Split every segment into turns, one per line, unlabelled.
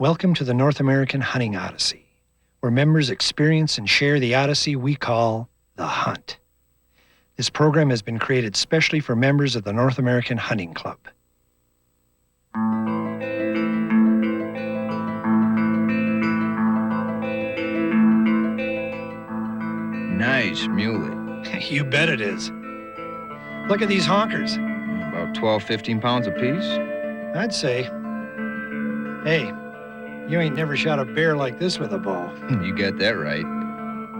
Welcome to the North American Hunting Odyssey, where members experience and share the Odyssey we call the Hunt. This program has been created specially for members of the North American Hunting Club.
Nice muley.
You bet it is. Look at these honkers.
About 12, 15 pounds apiece?
I'd say. Hey, you ain't never shot a bear like this with a bow.
You got that right.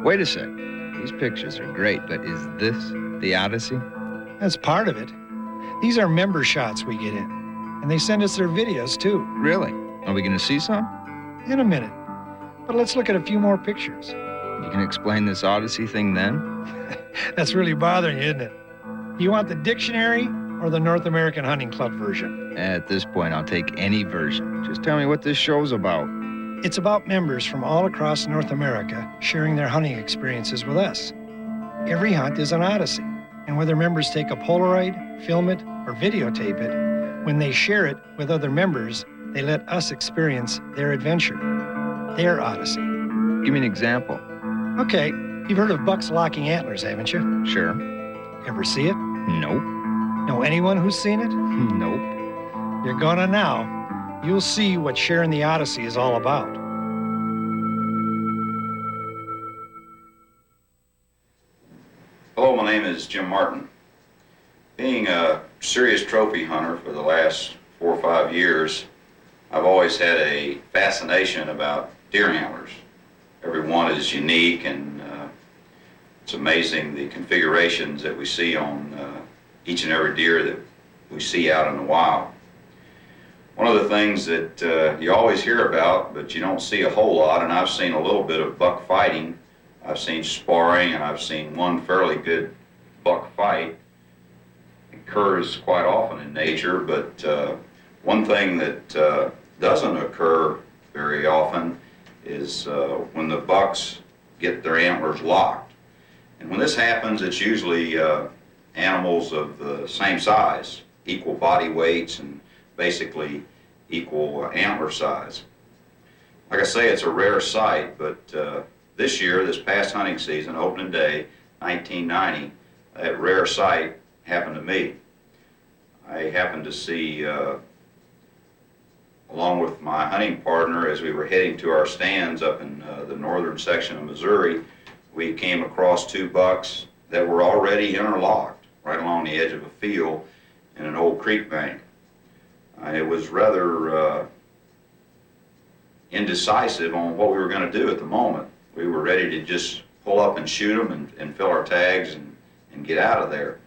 Wait a sec. These pictures are great, but is this the Odyssey?
That's part of it. These are member shots we get in, and they send us their videos too.
Really? Are we going to see some?
In a minute. But let's look at a few more pictures.
You can explain this Odyssey thing then?
That's really bothering you, isn't it? Do you want the dictionary or the North American Hunting Club version?
At this point, I'll take any version. Just tell me what this show's about.
It's about members from all across North America sharing their hunting experiences with us. Every hunt is an odyssey, and whether members take a Polaroid, film it, or videotape it, when they share it with other members, they let us experience their adventure, their odyssey.
Give me an example.
Okay, you've heard of bucks locking antlers, haven't you?
Sure.
Ever see it?
Nope.
Know anyone who's seen it?
Nope.
You're gonna now. You'll see what sharing the Odyssey is all about.
Hello, my name is Jim Martin. Being a serious trophy hunter for the last 4 or 5 years, I've always had a fascination about deer antlers. Every one is unique, and it's amazing the configurations that we see on each and every deer that we see out in the wild. One of the things that you always hear about, but you don't see a whole lot, and I've seen a little bit of buck fighting. I've seen sparring, and I've seen one fairly good buck fight. It occurs quite often in nature, but one thing that doesn't occur very often is when the bucks get their antlers locked. And when this happens, it's usually animals of the same size, equal body weights, and basically equal antler size. Like I say, it's a rare sight, but this year, this past hunting season, opening day, 1990, that rare sight happened to me. I happened to see, along with my hunting partner, as we were heading to our stands up in the northern section of Missouri, we came across 2 bucks that were already interlocked right along the edge of a field in an old creek bank. It was rather indecisive on what we were going to do at the moment. We were ready to just pull up and shoot them and fill our tags and get out of there.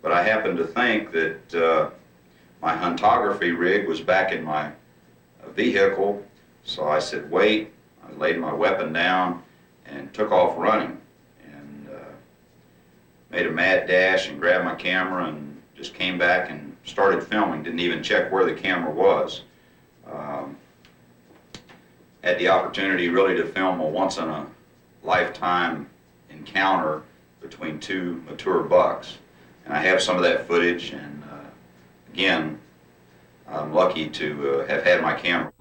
But I happened to think that my huntography rig was back in my vehicle, so I said, wait. I laid my weapon down and took off running, and made a mad dash and grabbed my camera and just came back and started filming. Didn't even check where the camera was. Had the opportunity really to film a once-in-a-lifetime encounter between 2 mature bucks, and I have some of that footage, and again, I'm lucky to have had my camera.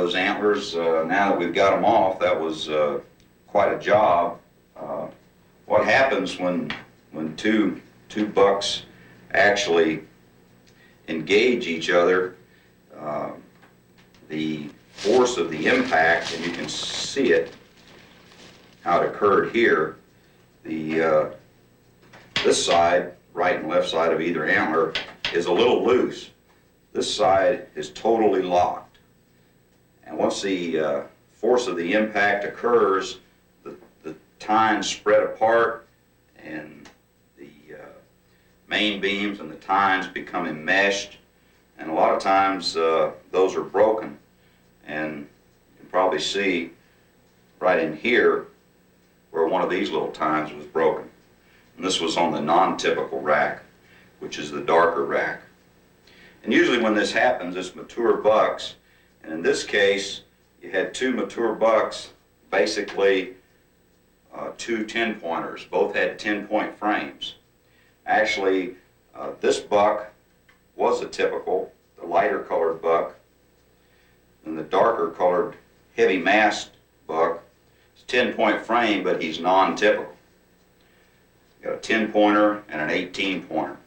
those antlers. Now that we've got them off, that was quite a job. What happens when two bucks actually engage each other, the force of the impact, and you can see it, how it occurred here. This side, right and left side of either antler, is a little loose. This side is totally locked. And once the force of the impact occurs, the tines spread apart, and the main beams and the tines become enmeshed, and a lot of times those are broken. And you can probably see right in here where one of these little tines was broken. And this was on the non-typical rack, which is the darker rack. And usually when this happens, it's mature bucks, and in this case you had two mature bucks, basically two 10-pointers. Both had 10-point frames. Actually, this buck was a typical, the lighter colored buck, and the darker colored heavy massed buck. It's a 10-point frame, but he's non-typical. Got a 10-pointer and an 18-pointer.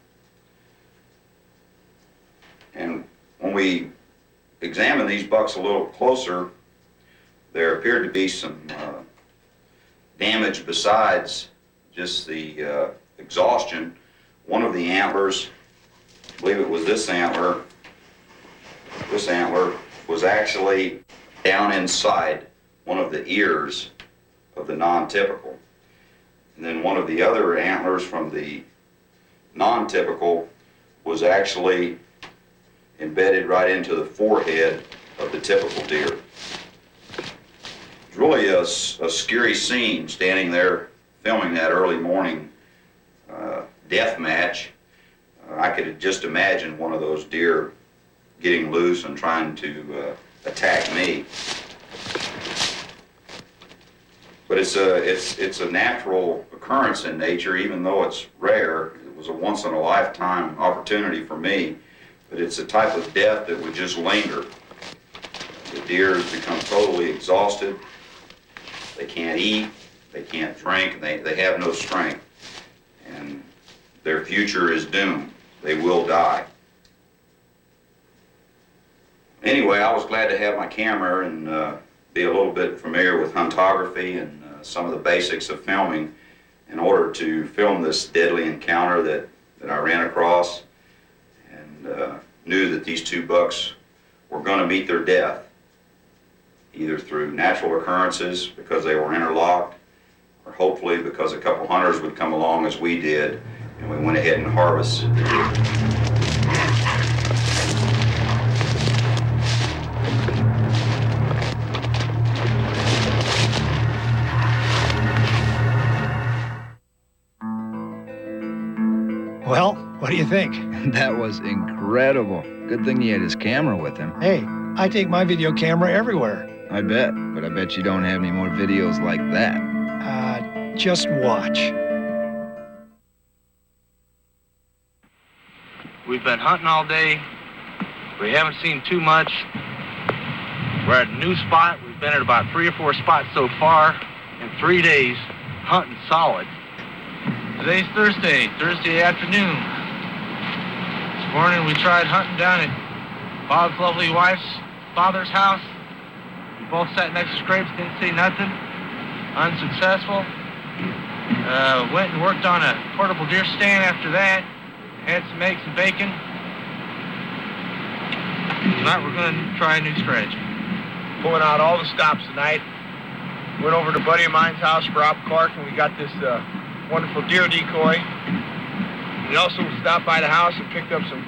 And when we examine these bucks a little closer, there appeared to be some damage besides just the exhaustion. One of the antlers, I believe it was this antler was actually down inside one of the ears of the non-typical. And then one of the other antlers from the non-typical was actually embedded right into the forehead of the typical deer. It's really a scary scene standing there filming that early morning death match. I could just imagine one of those deer getting loose and trying to attack me. But it's a natural occurrence in nature, even though it's rare. It was a once-in-a-lifetime opportunity for me, but it's a type of death that would just linger. The deer become totally exhausted. They can't eat, they can't drink, they have no strength, and their future is doomed. They will die. Anyway, I was glad to have my camera and be a little bit familiar with huntography and some of the basics of filming in order to film this deadly encounter that I ran across, and knew that these two bucks were going to meet their death, either through natural occurrences because they were interlocked, or hopefully because a couple hunters would come along as we did, and we went ahead and harvested the deer.
Well, what do you think?
That was incredible. Good thing he had his camera with him.
Hey, I take my video camera everywhere.
I bet, but I bet you don't have any more videos like that.
Just watch.
We've been hunting all day. We haven't seen too much. We're at a new spot. We've been at about 3 or 4 spots so far in 3 days, hunting solid. Today's Thursday afternoon. This morning we tried hunting down at Bob's lovely wife's father's house. We both sat next to scrapes, didn't see nothing. Unsuccessful. Went and worked on a portable deer stand after that. Had some eggs and bacon. Tonight we're going to try a new strategy. Pulling out all the stops tonight. Went over to a buddy of mine's house, Rob Clark, and we got this wonderful deer decoy. We also stopped by the house and picked up some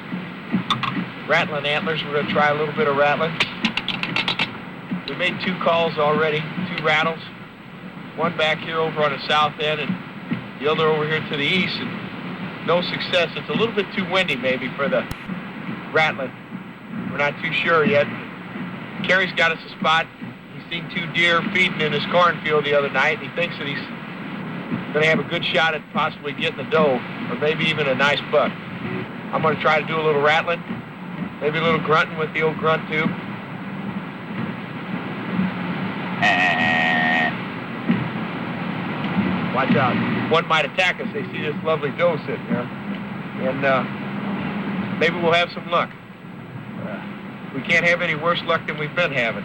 rattling antlers. We're going to try a little bit of rattling. We made 2 calls already, 2 rattles. One back here over on the south end and the other over here to the east. And no success. It's a little bit too windy maybe for the rattling. We're not too sure yet. Kerry's got us a spot. He's seen 2 deer feeding in his cornfield the other night, and he thinks that he's going to have a good shot at possibly getting a doe, or maybe even a nice buck. I'm going to try to do a little rattling, maybe a little grunting with the old grunt tube. Watch out. One might attack us. They see this lovely doe sitting here. And maybe we'll have some luck. We can't have any worse luck than we've been having.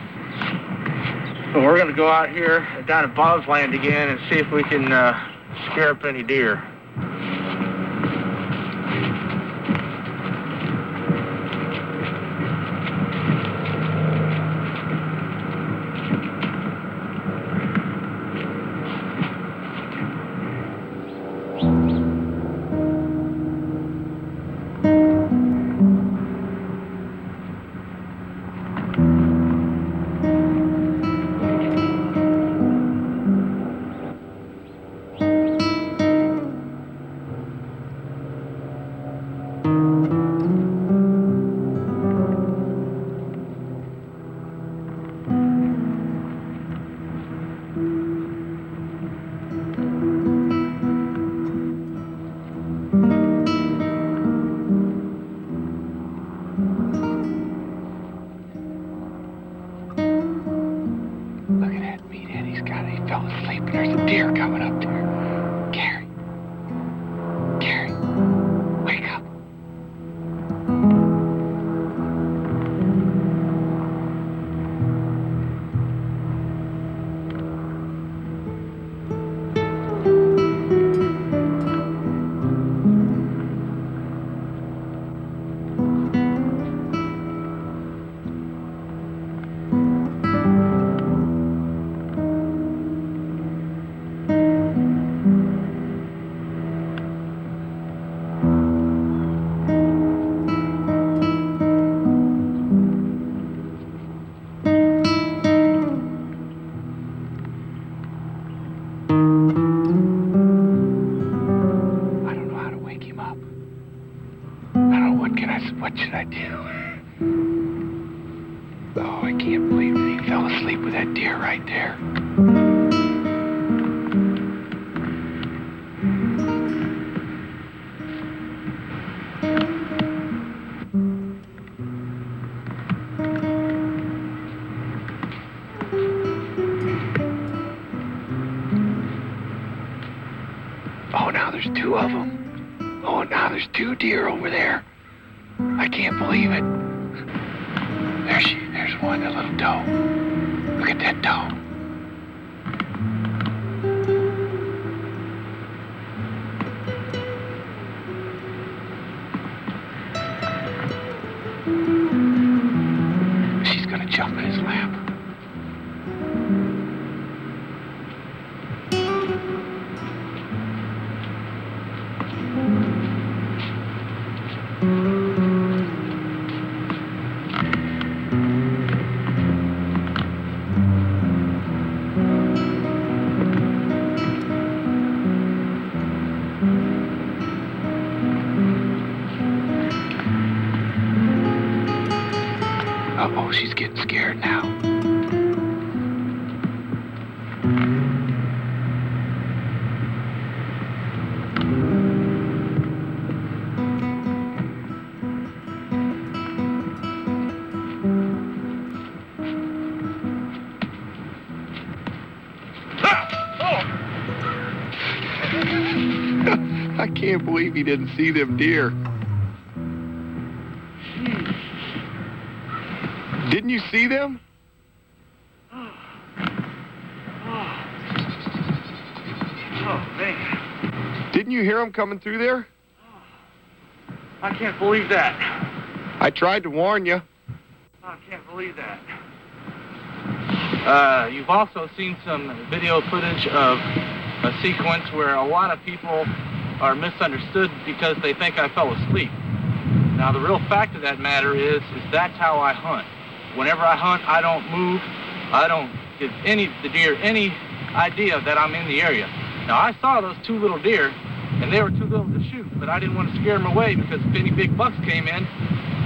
So we're going to go out here down at Bob's Land again and see if we can scare up any deer.
What should I do? Oh, I can't believe that he fell asleep with that deer right there. Oh, now there's two of them. Oh, now there's two deer over there. I can't believe it. There's one, that little doe. Look at that doe. She's gonna jump in his lap. Uh-oh, she's getting scared now. I can't believe he didn't see them deer. Didn't you see them?
Oh, man.
Didn't you hear them coming through there?
I can't believe that.
I tried to warn you.
I can't believe that. You've also seen some video footage of a sequence where a lot of people are misunderstood because they think I fell asleep. Now, the real fact of that matter is that's how I hunt. Whenever I hunt, I don't move. I don't give the deer any idea that I'm in the area. Now, I saw those two little deer, and they were too little to shoot, but I didn't want to scare them away because if any big bucks came in,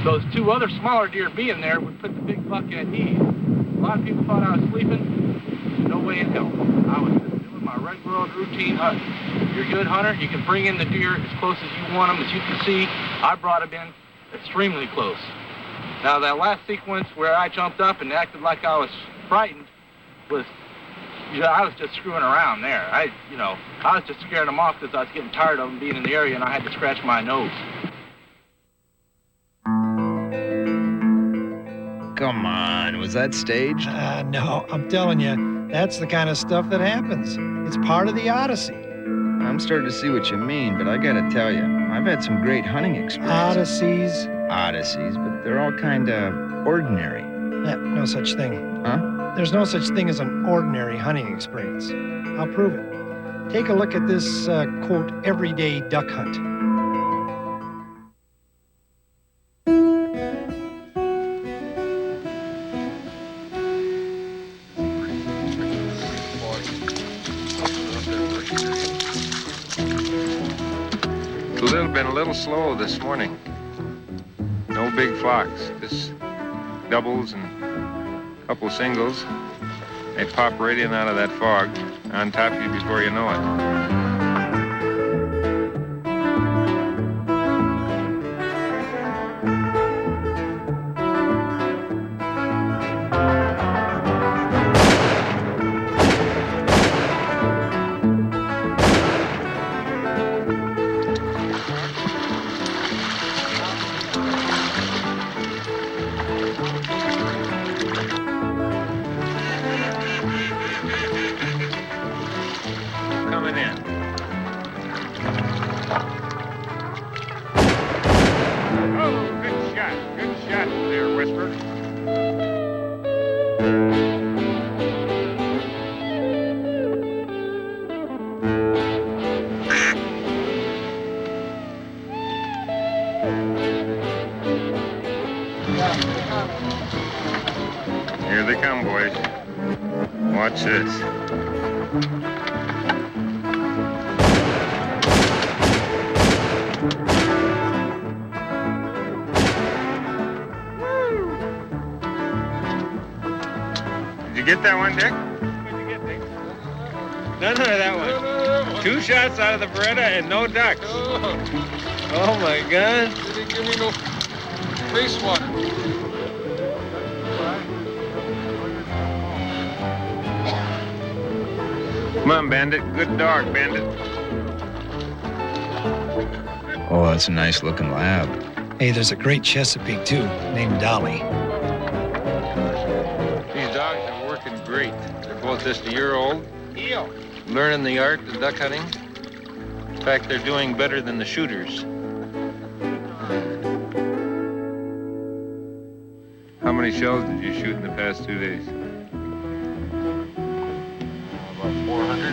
those two other smaller deer being there would put the big buck at ease. A lot of people thought I was sleeping. No way in hell. I was just doing my regular old routine hunt. You're a good hunter. You can bring in the deer as close as you want them. As you can see, I brought them in extremely close. Now, that last sequence where I jumped up and acted like I was frightened was Yeah, I was just screwing around there. I was just scaring them off because I was getting tired of them being in the area and I had to scratch my nose.
Come on, was that staged?
No, I'm telling you, that's the kind of stuff that happens. It's part of the Odyssey.
I'm starting to see what you mean, but I gotta tell you, I've had some great hunting experiences. Odysseys, but they're all kind of ordinary.
No such thing.
Huh?
There's no such thing as an ordinary hunting experience. I'll prove it. Take a look at this, quote, everyday duck hunt.
Been a little slow this morning. No big flocks, just doubles and a couple singles. They pop right in out of that fog on top of you before you know it. Here they come, boys. Watch this. Did you get that one, Dick? What'd you get, Dick? None of that one. 2 shots out of the Beretta and no ducks. Oh my God.
They didn't give me no race water.
Come on, Bandit. Good dog, Bandit.
Oh, that's a nice looking lab.
Hey, there's a great Chesapeake, too, named Dolly.
These dogs are working great. They're both just a year old, learning the art of duck hunting. In fact, they're doing better than the shooters. How many shells did you shoot in the past 2 days? About 400.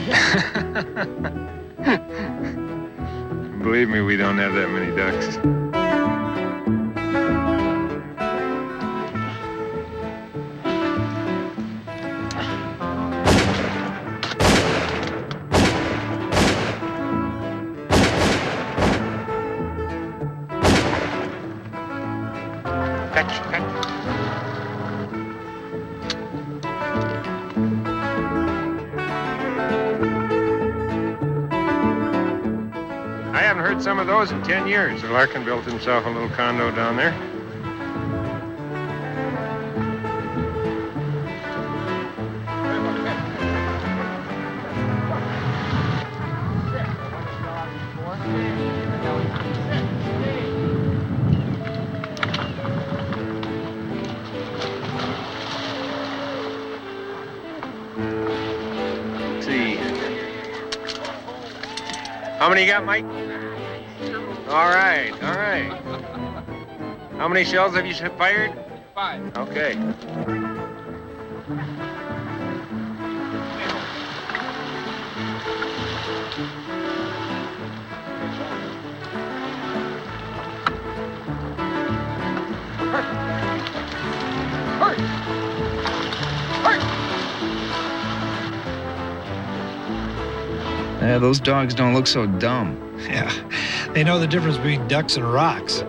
Believe me, we don't have that many ducks. I haven't heard some of those in 10 years. Larkin built himself a little condo down there. Let's see. How many you got, Mike? All right, all right. How many shells have you fired?
5.
Okay.
Yeah, those dogs don't look so dumb.
Yeah, they know the difference between ducks and rocks.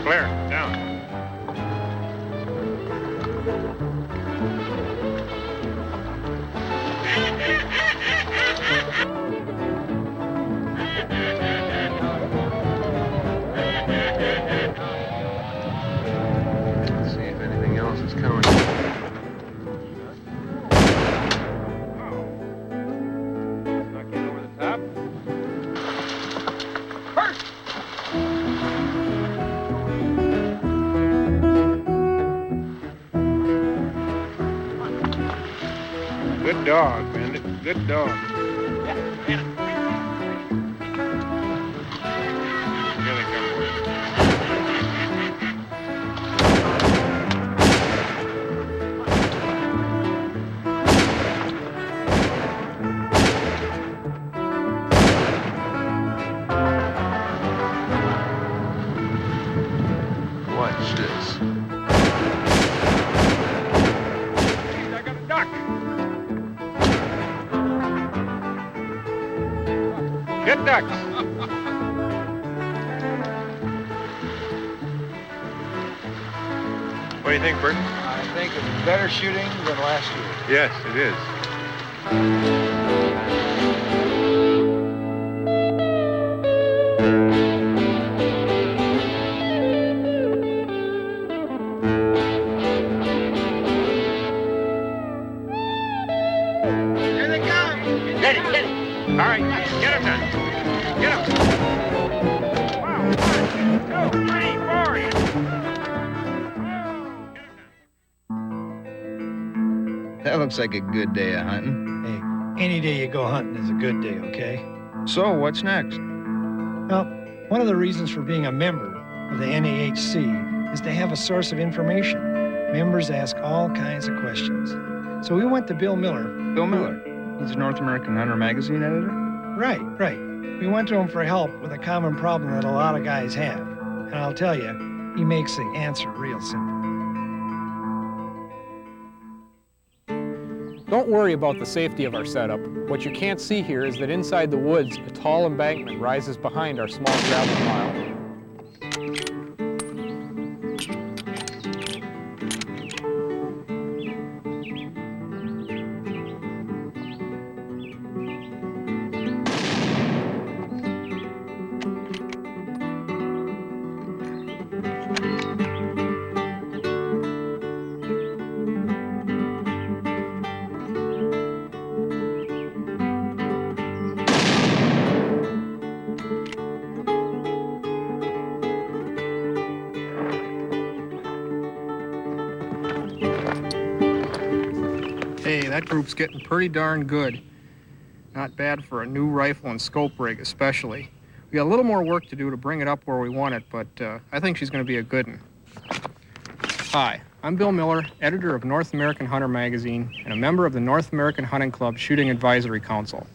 Claire, down. Let's see if anything else is coming. Good dog, Bandit. Good dog. Here they come, boys.
Watch this.
I got a duck. Good ducks. What do you think, Bert?
I think it's better shooting than last year.
Yes, it is.
Here they come!
Get it. All right, get him now. Get him. Wow, 1, 2, 3, 4.
That looks like a good day of hunting.
Hey, any day you go hunting is a good day, okay?
So, what's next?
Well, one of the reasons for being a member of the NAHC is to have a source of information. Members ask all kinds of questions. So we went to Bill Miller.
Bill Miller. He's a North American Hunter magazine editor?
Right. We went to him for help with a common problem that a lot of guys have. And I'll tell you, he makes the answer real simple.
Don't worry about the safety of our setup. What you can't see here is that inside the woods, a tall embankment rises behind our small gravel pile.
Hey, that group's getting pretty darn good. Not bad for a new rifle and scope rig, especially. We got a little more work to do to bring it up where we want it, but I think she's going to be a good one. Hi, I'm Bill Miller, editor of North American Hunter magazine and a member of the North American Hunting Club Shooting Advisory Council.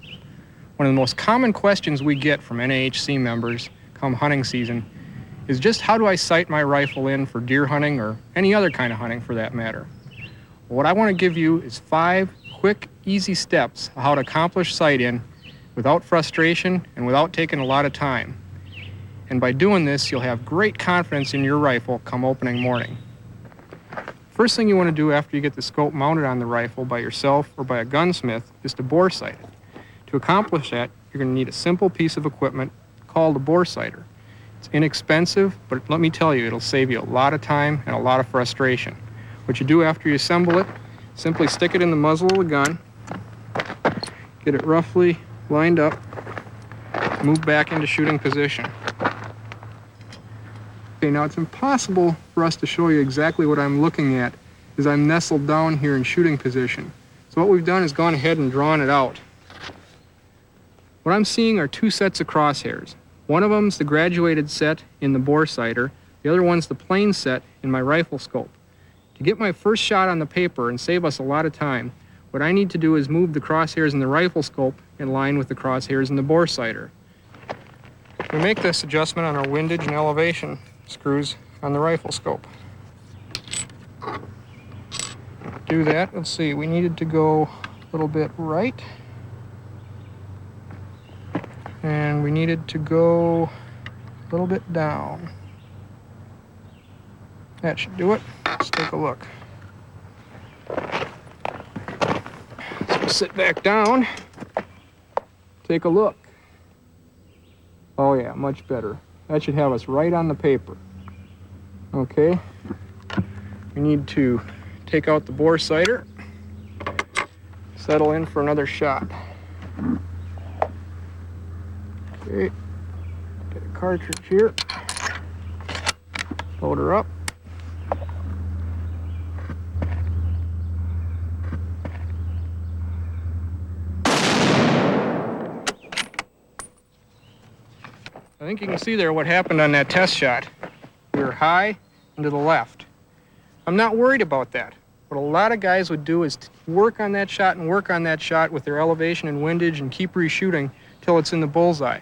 One of the most common questions we get from NAHC members come hunting season is just how do I sight my rifle in for deer hunting or any other kind of hunting for that matter. What I want to give you is 5 quick, easy steps on how to accomplish sight-in without frustration and without taking a lot of time. And by doing this, you'll have great confidence in your rifle come opening morning. First thing you want to do after you get the scope mounted on the rifle by yourself or by a gunsmith is to bore sight it. To accomplish that, you're going to need a simple piece of equipment called a bore sighter. It's inexpensive, but let me tell you, it'll save you a lot of time and a lot of frustration. What you do after you assemble it, simply stick it in the muzzle of the gun, get it roughly lined up, move back into shooting position. Okay, now it's impossible for us to show you exactly what I'm looking at as I'm nestled down here in shooting position. So what we've done is gone ahead and drawn it out. What I'm seeing are 2 sets of crosshairs. One of them's the graduated set in the bore sighter, the other one's the plain set in my rifle scope. To get my first shot on the paper and save us a lot of time, what I need to do is move the crosshairs in the rifle scope in line with the crosshairs in the bore sighter. We make this adjustment on our windage and elevation screws on the rifle scope. Do that, let's see, we needed to go a little bit right. And we needed to go a little bit down. That should do it. Let's take a look. So sit back down. Take a look. Oh yeah, much better. That should have us right on the paper. Okay. We need to take out the bore sighter. Settle in for another shot. Okay. Get a cartridge here. Load her up. I think you can see there what happened on that test shot. We were high and to the left. I'm not worried about that. What a lot of guys would do is work on that shot and work on that shot with their elevation and windage and keep reshooting till it's in the bullseye.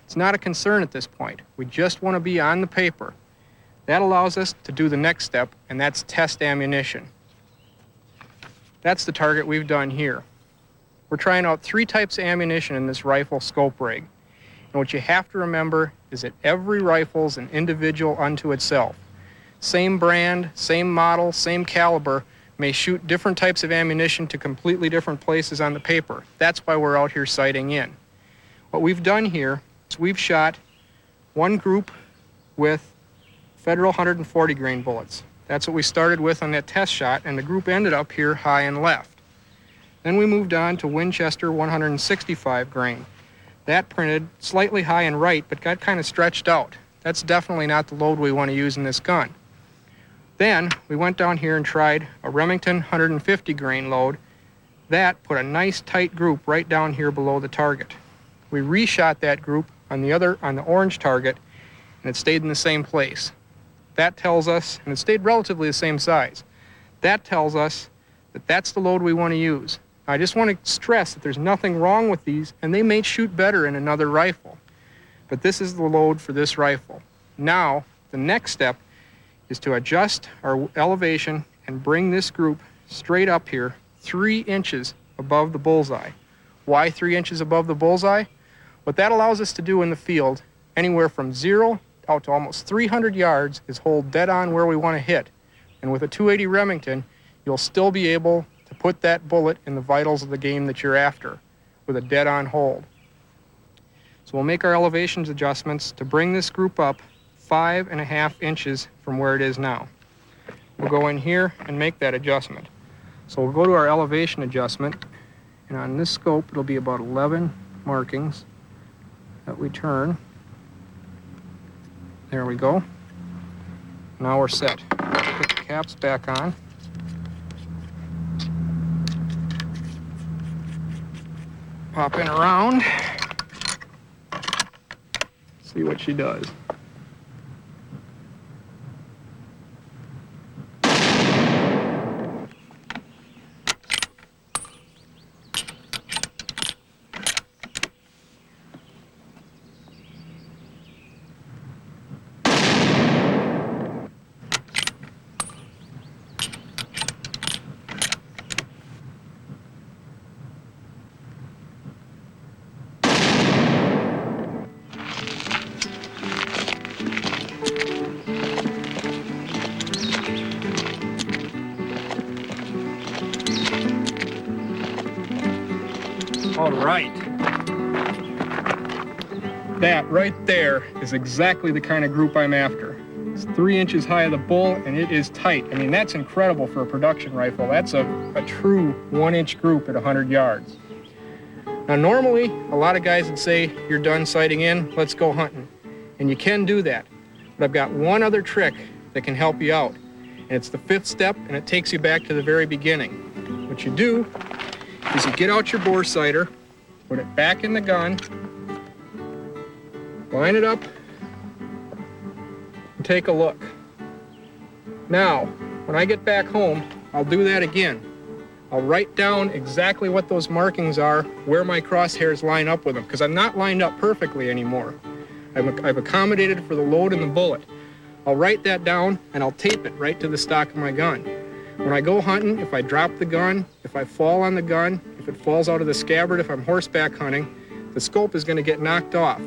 It's not a concern at this point. We just want to be on the paper. That allows us to do the next step, and that's test ammunition. That's the target we've done here. We're trying out 3 types of ammunition in this rifle scope rig. And what you have to remember is that every rifle's an individual unto itself. Same brand, same model, same caliber may shoot different types of ammunition to completely different places on the paper. That's why we're out here sighting in. What we've done here is we've shot one group with Federal 140 grain bullets. That's what we started with on that test shot, and the group ended up here high and left. Then we moved on to Winchester 165 grain. That printed slightly high and right, but got kind of stretched out. That's definitely not the load we want to use in this gun. Then we went down here and tried a Remington 150 grain load. That put a nice tight group right down here below the target. We reshot that group on the orange target, and it stayed in the same place. That tells us, and it stayed relatively the same size, that tells us that that's the load we want to use. I just want to stress that there's nothing wrong with these, and they may shoot better in another rifle. But this is the load for this rifle. Now, the next step is to adjust our elevation and bring this group straight up here 3 inches above the bullseye. Why 3 inches above the bullseye? What that allows us to do in the field, anywhere from 0 out to almost 300 yards, is hold dead on where we want to hit. And with a 280 Remington, you'll still be able to put that bullet in the vitals of the game that you're after with a dead on hold. So we'll make our elevations adjustments to bring this group up 5.5 inches from where it is now. We'll go in here and make that adjustment. So we'll go to our elevation adjustment, and on this scope it'll be about 11 markings that we turn. There we go. Now we're set. Put the caps back on. Pop in around. See what she does. All right. That right there is exactly the kind of group I'm after. It's 3 inches high of the bull, and it is tight. I mean, that's incredible for a production rifle. That's a true 1-inch group at 100 yards. Now, normally, a lot of guys would say, you're done sighting in, let's go hunting. And you can do that. But I've got one other trick that can help you out. And it's the 5th step, and it takes you back to the very beginning. What you do is you get out your bore sighter, put it back in the gun, line it up, and take a look. Now, when I get back home, I'll do that again. I'll write down exactly what those markings are, where my crosshairs line up with them, because I'm not lined up perfectly anymore. I've accommodated for the load and the bullet. I'll write that down, and I'll tape it right to the stock of my gun. When I go hunting, if I drop the gun, if I fall on the gun, if it falls out of the scabbard, if I'm horseback hunting, the scope is going to get knocked off.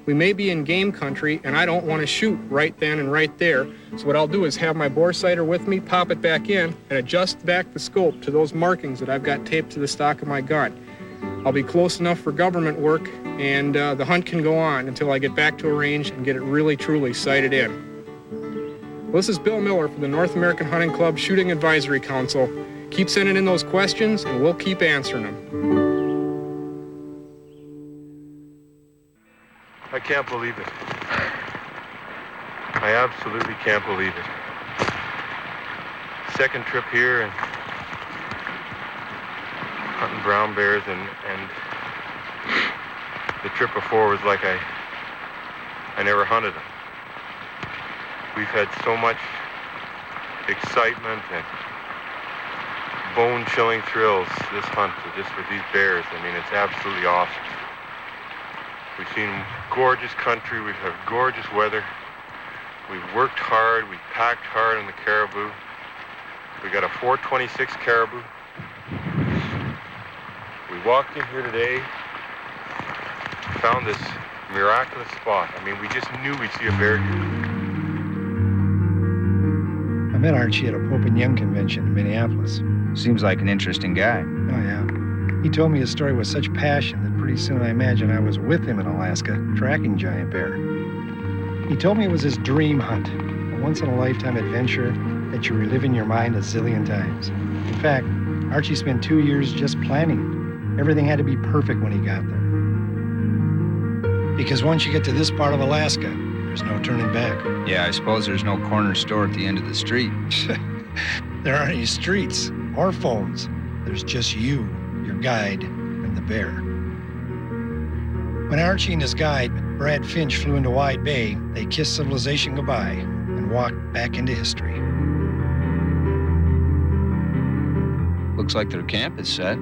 We may be in game country, and I don't want to shoot right then and right there, so what I'll do is have my bore sighter with me, pop it back in, and adjust back the scope to those markings that I've got taped to the stock of my gun. I'll be close enough for government work, and the hunt can go on until I get back to a range and get it really, truly sighted in. Well, this is Bill Miller from the North American Hunting Club Shooting Advisory Council. Keep sending in those questions, and we'll keep answering them.
I can't believe it. I absolutely can't believe it. Second trip here and hunting brown bears, and the trip before was like I I never hunted them. We've had so much excitement and bone-chilling thrills this hunt just with these bears. I mean, it's absolutely awesome. We've seen gorgeous country. We've had gorgeous weather. We've worked hard. We've packed hard on the caribou. We got a 426 caribou. We walked in here today, found this miraculous spot. I mean, we just knew we'd see a bear here.
I met Archie at a Pope and Young convention in Minneapolis.
Seems like an interesting guy.
Oh, yeah. He told me his story with such passion that pretty soon I imagine I was with him in Alaska, tracking giant bear. He told me it was his dream hunt, a once-in-a-lifetime adventure that you relive in your mind a zillion times. In fact, Archie spent 2 years just planning it. Everything had to be perfect when he got there. Because once you get to this part of Alaska, there's no turning back.
Yeah, I suppose there's no corner store at the end of the street.
There aren't any streets or phones. There's just you, your guide, and the bear. When Archie and his guide, Brad Finch, flew into Wide Bay, they kissed civilization goodbye and walked back into history.
Looks like their camp is set.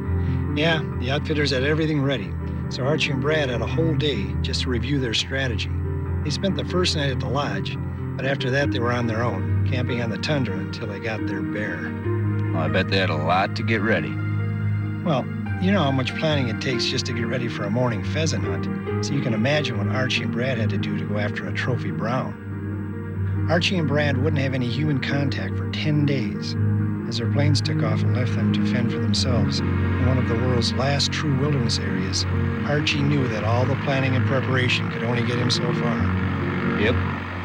Yeah, the outfitters had everything ready, so Archie and Brad had a whole day just to review their strategy. They spent the first night at the lodge, but after that they were on their own, camping on the tundra until they got their bear.
Well, I bet they had a lot to get ready.
Well, you know how much planning it takes just to get ready for a morning pheasant hunt, so you can imagine what Archie and Brad had to do to go after a trophy brown. Archie and Brad wouldn't have any human contact for 10 days. As their planes took off and left them to fend for themselves in one of the world's last true wilderness areas, Archie knew that all the planning and preparation could only get him so far.
Yep,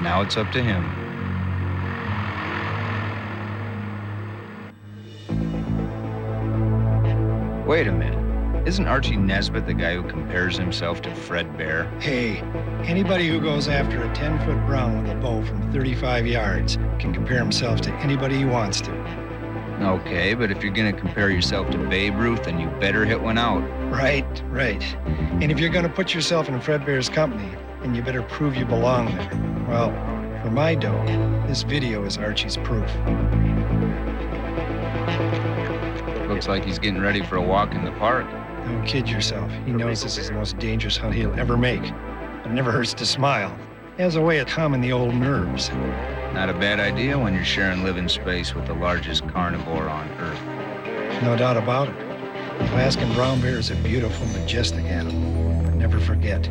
now it's up to him. Wait a minute. Isn't Archie Nesbitt the guy who compares himself to Fred Bear?
Hey, anybody who goes after a 10-foot brown with a bow from 35 yards can compare himself to anybody he wants to.
Okay, but if you're gonna compare yourself to Babe Ruth, then you better hit one out.
Right. And if you're gonna put yourself in Fred Bear's company, then you better prove you belong there. Well, for my dough, this video is Archie's proof.
Looks like he's getting ready for a walk in the park.
Don't kid yourself. He knows this is the most dangerous hunt he'll ever make. It never hurts to smile. He has a way of calming the old nerves.
Not a bad idea when you're sharing living space with the largest carnivore on Earth.
No doubt about it. The Alaskan brown bear is a beautiful, majestic animal. But never forget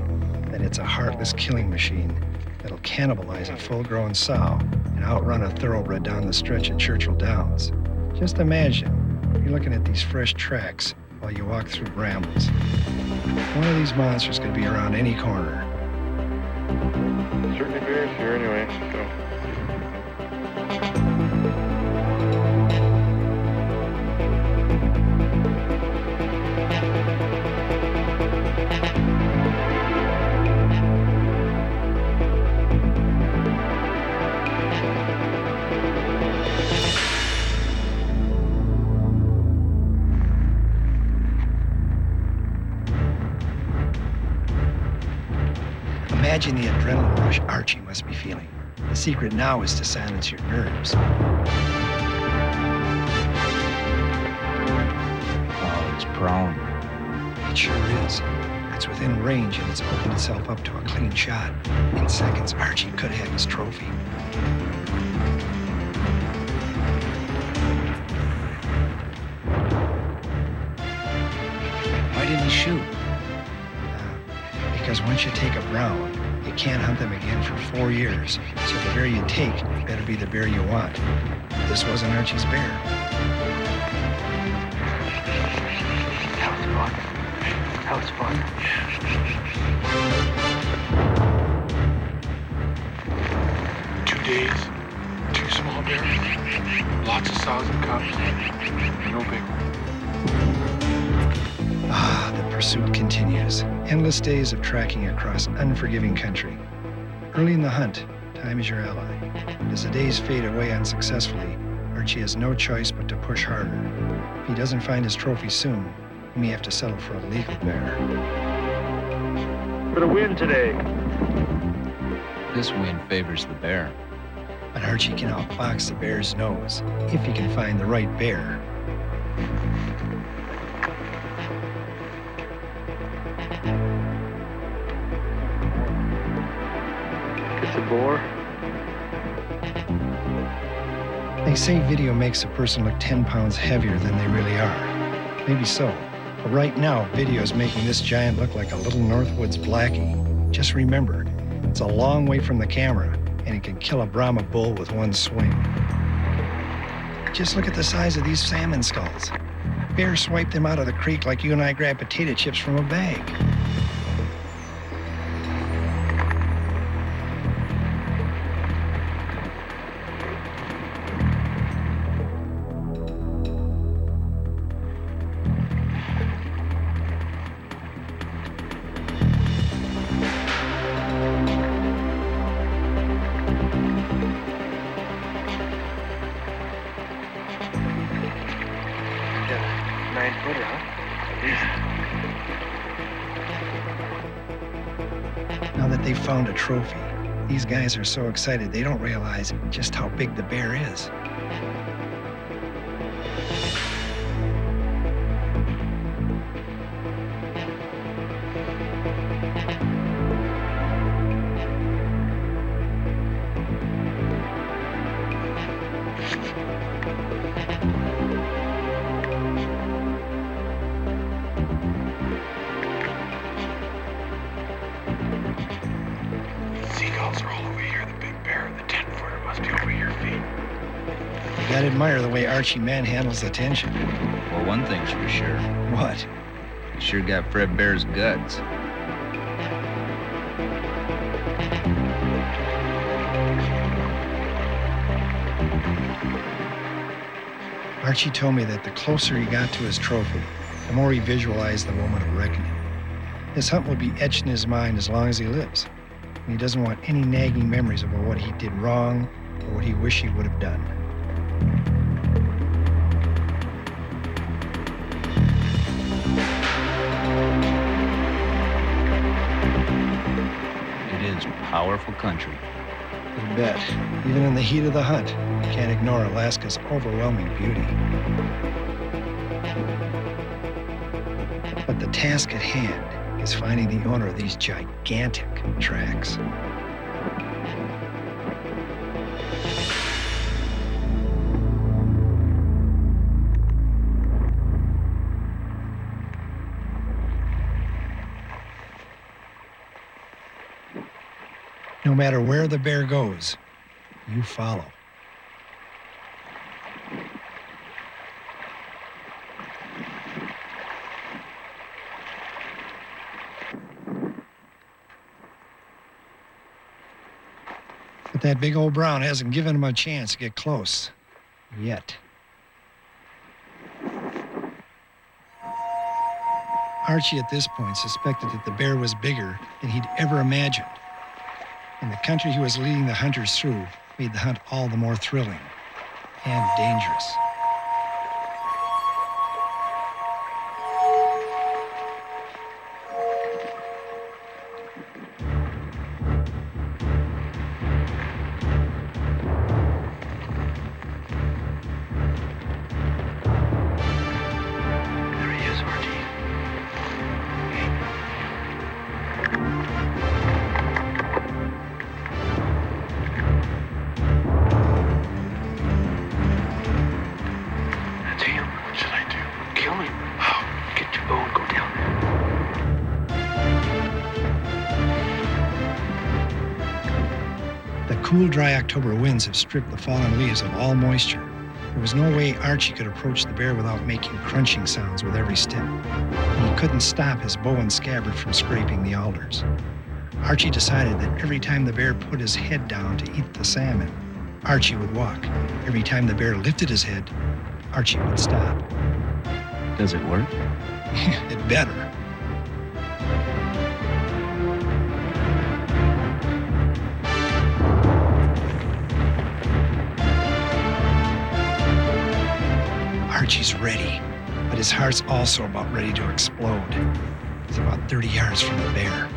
that it's a heartless killing machine that'll cannibalize a full-grown sow and outrun a thoroughbred down the stretch at Churchill Downs. Just imagine, you're looking at these fresh tracks while you walk through brambles. One of these monsters could be around any corner.
Certainly bears here anyway, so.
Imagine the adrenaline rush Archie must be feeling. The secret now is to silence your nerves.
Oh, it's prone.
It sure is. It's within range and it's opened itself up to a clean shot. In seconds, Archie could have his trophy. Why didn't he shoot? Because once you take a brown, you can't hunt them again for 4 years. So the bear you take better be the bear you want. This wasn't Archie's bear.
That was fun. That was fun.
2 days, 2 small bears, lots of sows and cubs, no big one.
Ah, the pursuit continues. Endless days of tracking across unforgiving country. Early in the hunt, time is your ally. And as the days fade away unsuccessfully, Archie has no choice but to push harder. If he doesn't find his trophy soon, he may have to settle for a legal bear.
For the win today.
This wind favors the bear.
But Archie can outfox the bear's nose if he can find the right bear.
It's a boar.
They say video makes a person look 10 pounds heavier than they really are. Maybe so. But right now, video is making this giant look like a little Northwoods Blackie. Just remember, it's a long way from the camera, and it can kill a Brahma bull with one swing. Just look at the size of these salmon skulls. Bear swiped them out of the creek like you and I grab potato chips from a bag. Now that they've found a trophy, these guys are so excited they don't realize just how big the bear is.
Seagulls are all over here. The big bear, the 10-footer must be over your feet.
You gotta admire the way Archie manhandles the tension.
Well, one thing's for sure.
What?
You sure got Fred Bear's guts.
Archie told me that the closer he got to his trophy, the more he visualized the moment of reckoning. This hunt will be etched in his mind as long as he lives, and he doesn't want any nagging memories about what he did wrong or what he wished he would have done.
It is powerful country.
You bet. Even in the heat of the hunt, you can't ignore Alaska's overwhelming beauty. But the task at hand is finding the owner of these gigantic tracks. No matter where the bear goes, you follow. But that big old brown hasn't given him a chance to get close. Yet. Archie at this point suspected that the bear was bigger than he'd ever imagined. And the country he was leading the hunters through made the hunt all the more thrilling and dangerous.
There he is, Archie. That's him.
What should I do?
Kill him. Get your bow and go down there.
The cool, dry October winds have stripped the fallen leaves of all moisture. There was no way Archie could approach the bear without making crunching sounds with every step. And he couldn't stop his bow and scabbard from scraping the alders. Archie decided that every time the bear put his head down to eat the salmon, Archie would walk. Every time the bear lifted his head, Archie would stop.
Does it work?
It better. Archie's ready, but his heart's also about ready to explode. He's about 30 yards from the bear.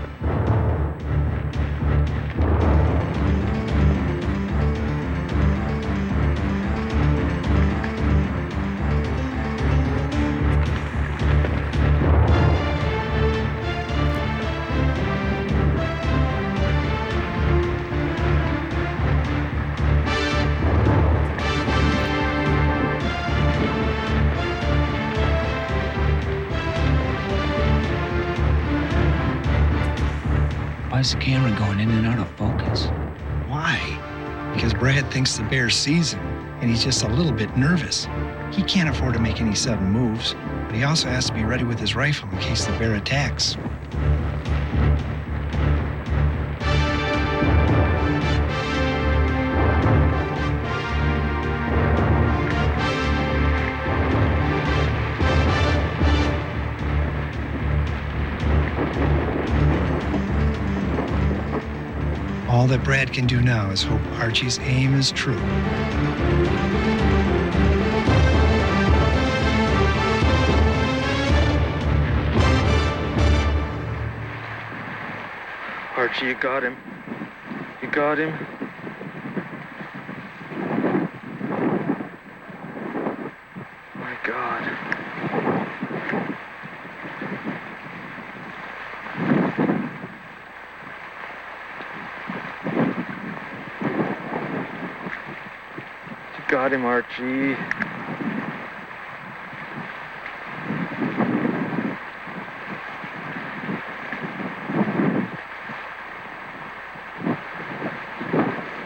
Why's the camera going in and out of focus?
Why? Because Brad thinks the bear sees him, and he's just a little bit nervous. He can't afford to make any sudden moves, but he also has to be ready with his rifle in case the bear attacks. All that Brad can do now is hope Archie's aim is true.
Archie, you got him. You got him. My God. You got him, Archie.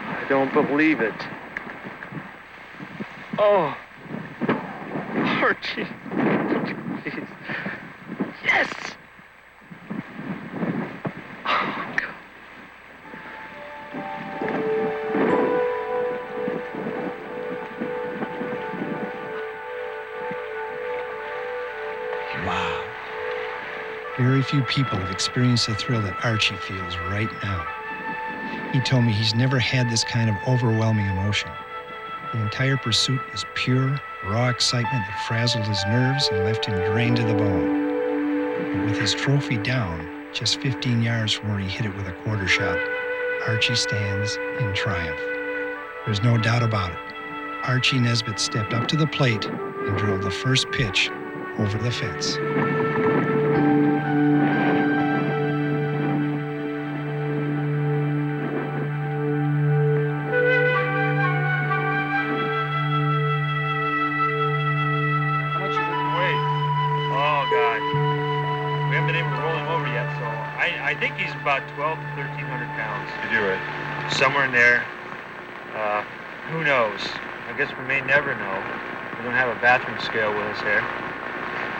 I don't believe it. Oh, Archie, please. Yes! Oh, God.
Wow. Very few people have experienced the thrill that Archie feels right now. He told me he's never had this kind of overwhelming emotion. The entire pursuit was pure, raw excitement that frazzled his nerves and left him drained to the bone. But with his trophy down, just 15 yards from where he hit it with a quarter shot, Archie stands in triumph. There's no doubt about it. Archie Nesbitt stepped up to the plate and drilled the first pitch over the fence.
I think he's about 1,200 to 1,300 pounds.
You do it.
Somewhere in there. Who knows? I guess we may never know. We don't have a bathroom scale with us here.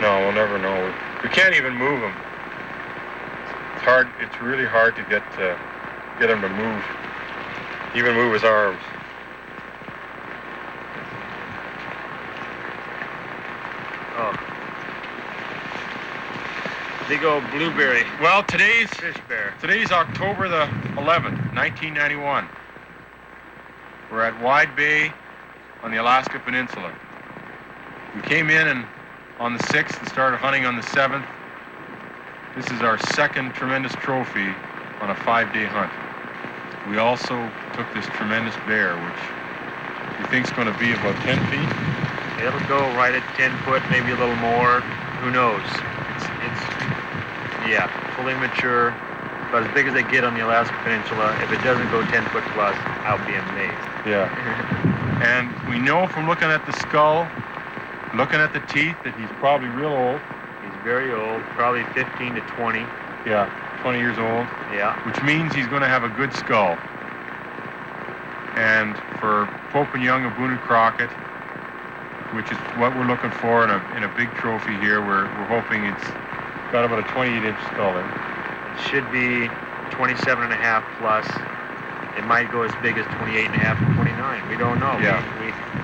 No, we'll never know. We can't even move him. It's hard. It's really hard to get him to move. Even move his arms.
Oh. Big old blueberry.
Well, today's
Fish bear.
Today's October the 11th, 1991. We're at Wide Bay on the Alaska Peninsula. We came in and on the 6th and started hunting on the 7th. This is our second tremendous trophy on a 5-day hunt. We also took this tremendous bear, which we think is going to be about 10 feet.
It'll go right at 10 foot, maybe a little more. Who knows? Yeah, fully mature, about as big as they get on the Alaska Peninsula. If it doesn't go 10 foot plus, I'll be amazed.
Yeah. And we know from looking at the skull, looking at the teeth, that he's probably real old.
He's very old, probably 15 to 20.
Yeah, 20 years old.
Yeah.
Which means he's going to have a good skull. And for Pope and Young of Boone and Crockett, which is what we're looking for in a big trophy here, we're hoping it's got about a 28-inch skull in.
It should be 27 and a half plus. It might go as big as 28 and a half to 29. We don't know.
Yeah.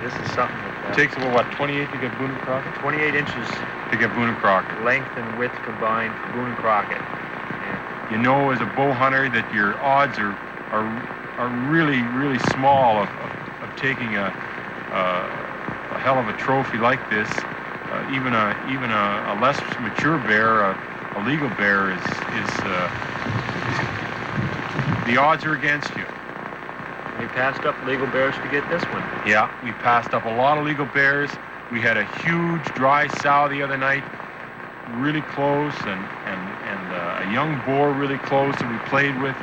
This is something
It takes about, what, 28 to get Boone and Crockett?
28 inches.
To get Boone and Crockett.
Length and width combined for Boone and Crockett. Yeah.
You know, as a bow hunter, that your odds are really, really small of taking a hell of a trophy like this. Even a less mature bear, a legal bear, is the odds are against you.
We passed up legal bears to get this one.
Yeah, we passed up a lot of legal bears. We had a huge dry sow the other night, really close, and a young boar really close that we played with,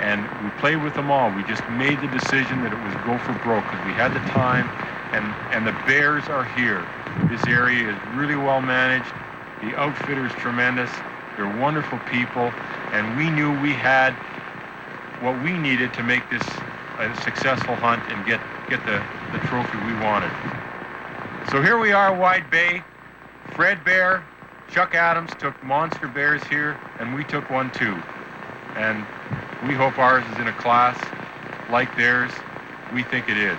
and we played with them all. We just made the decision that it was go for broke because we had the time, and the bears are here. This area is really well managed. The outfitter's tremendous. They're wonderful people, and we knew we had what we needed to make this a successful hunt and get the trophy we wanted. So here we are, Wide Bay. Fred Bear, Chuck Adams took monster bears here, and we took one too. And we hope ours is in a class like theirs. We think it is.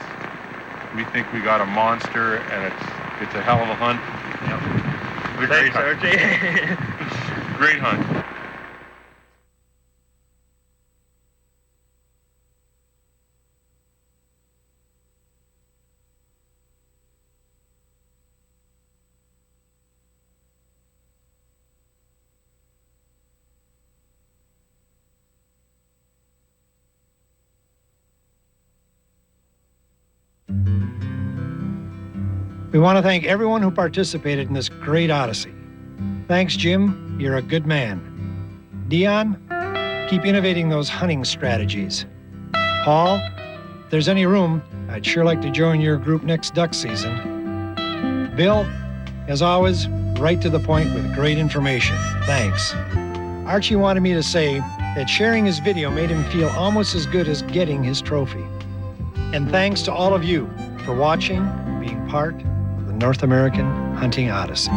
We think we got a monster, and it's a hell of a hunt. Yep. It's a great hunt. Great hunt.
We want to thank everyone who participated in this great Odyssey. Thanks, Jim. You're a good man. Dion, keep innovating those hunting strategies. Paul, if there's any room, I'd sure like to join your group next duck season. Bill, as always, right to the point with great information. Thanks. Archie wanted me to say that sharing his video made him feel almost as good as getting his trophy. And thanks to all of you for watching, being part of the North American Hunting Odyssey.